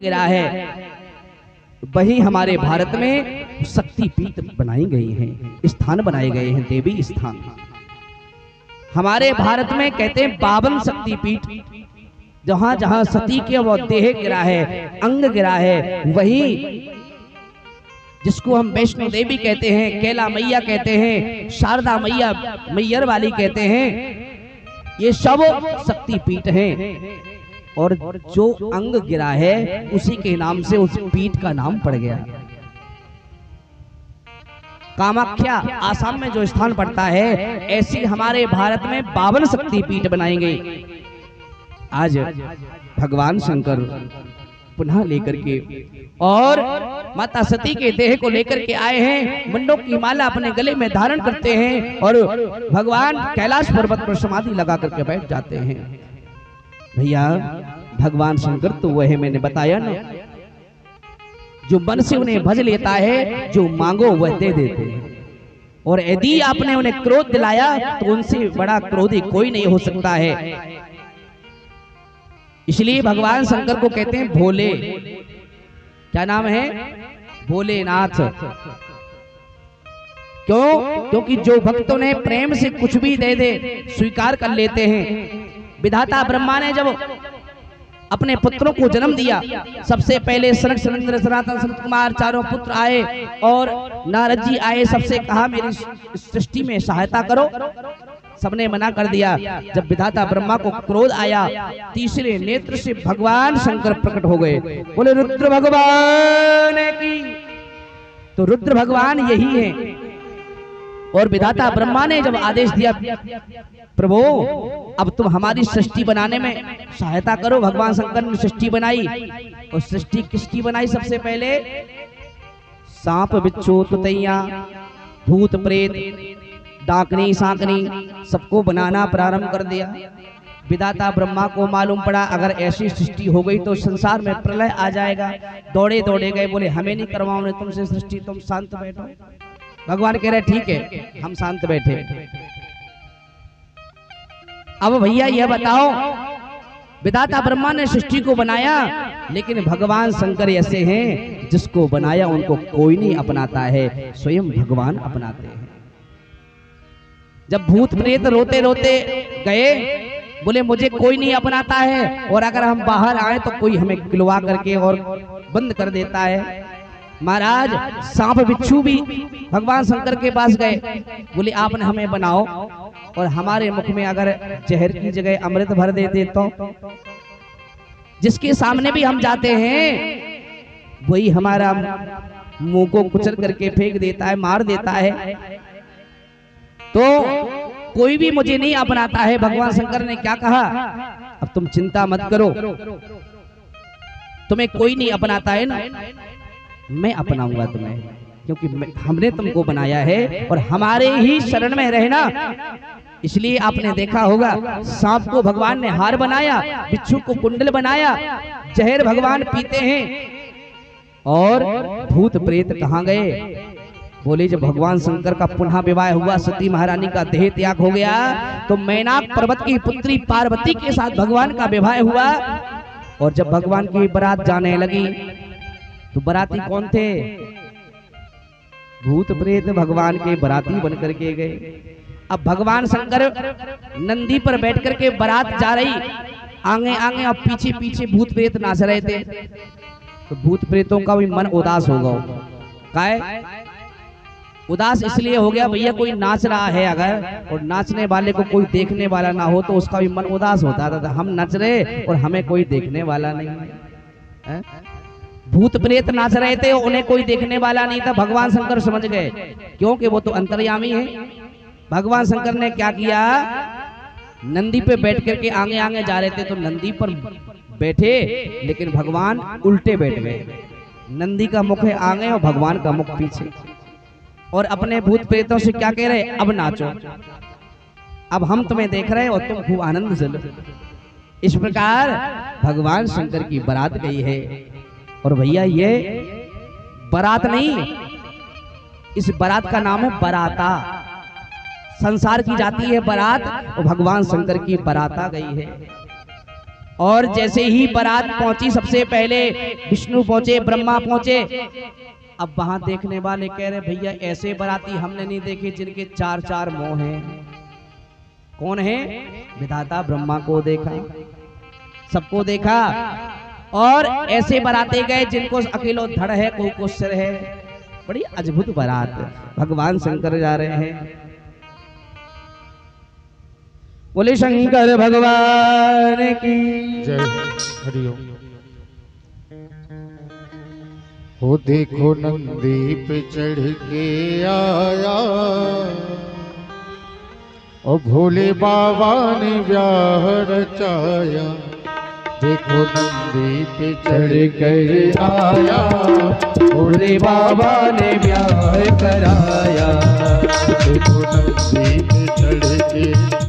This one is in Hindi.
गिरा है, वही हमारे भारत में शक्तिपीठ बनाई गई हैं, स्थान बनाए गए हैं, देवी स्थान। हमारे भारत में कहते हैं 52 शक्तिपीठ, जहां जहां सती के वो देह गिरा है, अंग गिरा है, वही जिसको हम वैष्णो देवी कहते हैं, कैला मैया कहते हैं, शारदा मैया मैयर वाली कहते हैं, ये सब शक्तिपीठ हैं। और जो अंग गिरा है उसी के नाम से उस पीठ का नाम पड़ गया। कामाख्या आसाम में जो स्थान पड़ता है, ऐसी हमारे भारत में 52 शक्तिपीठ बनाई गई। आज भगवान शंकर पुनः लेकर के और माता सती के देह को लेकर के आए हैं, मुंडों की माला अपने गले में धारण करते हैं और भगवान कैलाश पर्वत पर समाधि लगा करके बैठ जाते हैं। भैया भगवान शंकर तो वह मैंने बताया ना, जो मन से उन्हें भज लेता है, जो मांगो वह दे देते हैं। और यदि आपने उन्हें क्रोध दिलाया तो उनसे बड़ा क्रोधी कोई नहीं हो सकता है। इसलिए भगवान शंकर को कहते हैं भोले। क्या नाम है? भोलेनाथ। क्यों? क्योंकि जो भक्तों ने प्रेम से कुछ भी दे दे स्वीकार कर लेते हैं। विधाता ब्रह्मा ने जब अपने पुत्रों को जन्म दिया, सबसे पहले सनक सनंदन सनातन सनत कुमार चारों पुत्र आए और नारद जी आए, सबसे कहा मेरी सृष्टि में सहायता करो, सबने मना कर दिया। जब विधाता ब्रह्मा को क्रोध आया, तीसरे नेत्र से भगवान शंकर प्रकट हो गए। बोले रुद्र भगवान की। तो रुद्र भगवान यही है। और विधाता ब्रह्मा ने जब आदेश दिया, प्रभु अब तुम हमारी सृष्टि बनाने में सहायता करो। भगवान शंकर ने सृष्टि बनाई। और सृष्टि किसकी बनाई? सबसे पहले सांप बिच्छू तुतैया भूत प्रेत डाकनी सांकनी सबको बनाना प्रारंभ कर दिया। विधाता ब्रह्मा को मालूम पड़ा अगर ऐसी सृष्टि हो गई तो संसार में प्रलय आ जाएगा। दौड़े दौड़े गए, बोले हमें नहीं करवाओगे तुमसे सृष्टि, तुम शांत बैठो। भगवान कह रहे ठीक है, हम शांत बैठे। अब भैया यह बताओ, विधाता ब्रह्मा ने सृष्टि को बनाया, लेकिन भगवान शंकर ऐसे हैं जिसको बनाया उनको कोई नहीं अपनाता है, स्वयं भगवान अपनाते हैं। जब भूत प्रेत रोते रोते गए, बोले मुझे कोई नहीं अपनाता है, और अगर हम बाहर आए तो कोई हमें गिलवा करके और बंद कर देता है। महाराज सांप बिच्छू भी भगवान शंकर के पास गए, बोले आपने हमें बनाओ और हमारे मुख में अगर जहर की जगह अमृत भर देते तो। जिसके सामने भी हम जाते हैं वही हमारा मुंह को कुचल करके फेंक देता है, मार देता है। तो कोई भी मुझे नहीं अपनाता है। भगवान शंकर ने क्या कहा? अब तुम चिंता मत करो, तुम्हें कोई नहीं अपनाता है ना, मैं अपनाऊंगा तुम्हें, क्योंकि हमने तुमको बनाया है और हमारे ही शरण में रहना। इसलिए आपने देखा होगा सांप को भगवान ने हार बनाया, बिच्छू को कुंडल बनाया, जहर भगवान पीते हैं। और भूत प्रेत कहाँ गए? बोले जब भगवान शंकर का पुनः विवाह हुआ, सती महारानी का देह त्याग हो गया, तो मैनाक पर्वत की पुत्री पार्वती के साथ भगवान का विवाह हुआ। और जब भगवान की बारात जाने लगी तो बाराती कौन थे? भूत प्रेत भगवान के बाराती बनकर के गए। अब भगवान शंकर नंदी पर बैठ करके बारात जा रही, आगे आगे और पीछे पीछे भूत प्रेत नाच रहे थे। तो भूत प्रेतों का भी मन उदास हो गया। काहे उदास? इसलिए हो गया भैया कोई नाच रहा है अगर, और नाचने वाले को कोई देखने वाला ना हो तो उसका भी मन उदास होता था। हम नाच रहे और हमें कोई देखने वाला नहीं है। भूत प्रेत नाच रहे थे, उन्हें कोई देखने वाला नहीं था। भगवान शंकर समझ गए, क्योंकि वो तो अंतर्यामी है। भगवान शंकर ने क्या किया? नंदी पे बैठ करके आगे आगे जा रहे थे तो नंदी पर बैठे, लेकिन भगवान उल्टे बैठ गए। नंदी का मुख है आगे और भगवान का मुख पीछे। और अपने भूत प्रेतों से क्या कह रहे? अब नाचो, अब हम तुम्हें देख रहे और तुम खूब आनंद से लो। इस प्रकार भगवान शंकर की बारात गई है। और भैया ये बारात नहीं, इस बारात का नाम है बराता। संसार की जाती है बारात और भगवान शंकर की बारात आ गई है। और जैसे ही बारात पहुंची, सबसे पहले विष्णु पहुंचे, ब्रह्मा पहुंचे। अब वहां देखने वाले कह रहे भैया ऐसे बाराती हमने नहीं देखे जिनके चार चार मुंह हैं। कौन है? विधाता ब्रह्मा को देखा, सबको देखा, और ऐसे बाराते गए जिनको अकेलो धड़ है, कोई को सिर है। बड़ी अद्भुत बारात। भगवान शंकर जा रहे हैं। बोले शंकर भगवान की जय। हरिओम। हो देखो नंदी पे चढ़ के आया और भोले बाबा ने ब्याह रचाया। देखो नंदी पे चढ़ के आया, भोले बाबा ने ब्याह कराया। देखो नंदी पे चढ़ के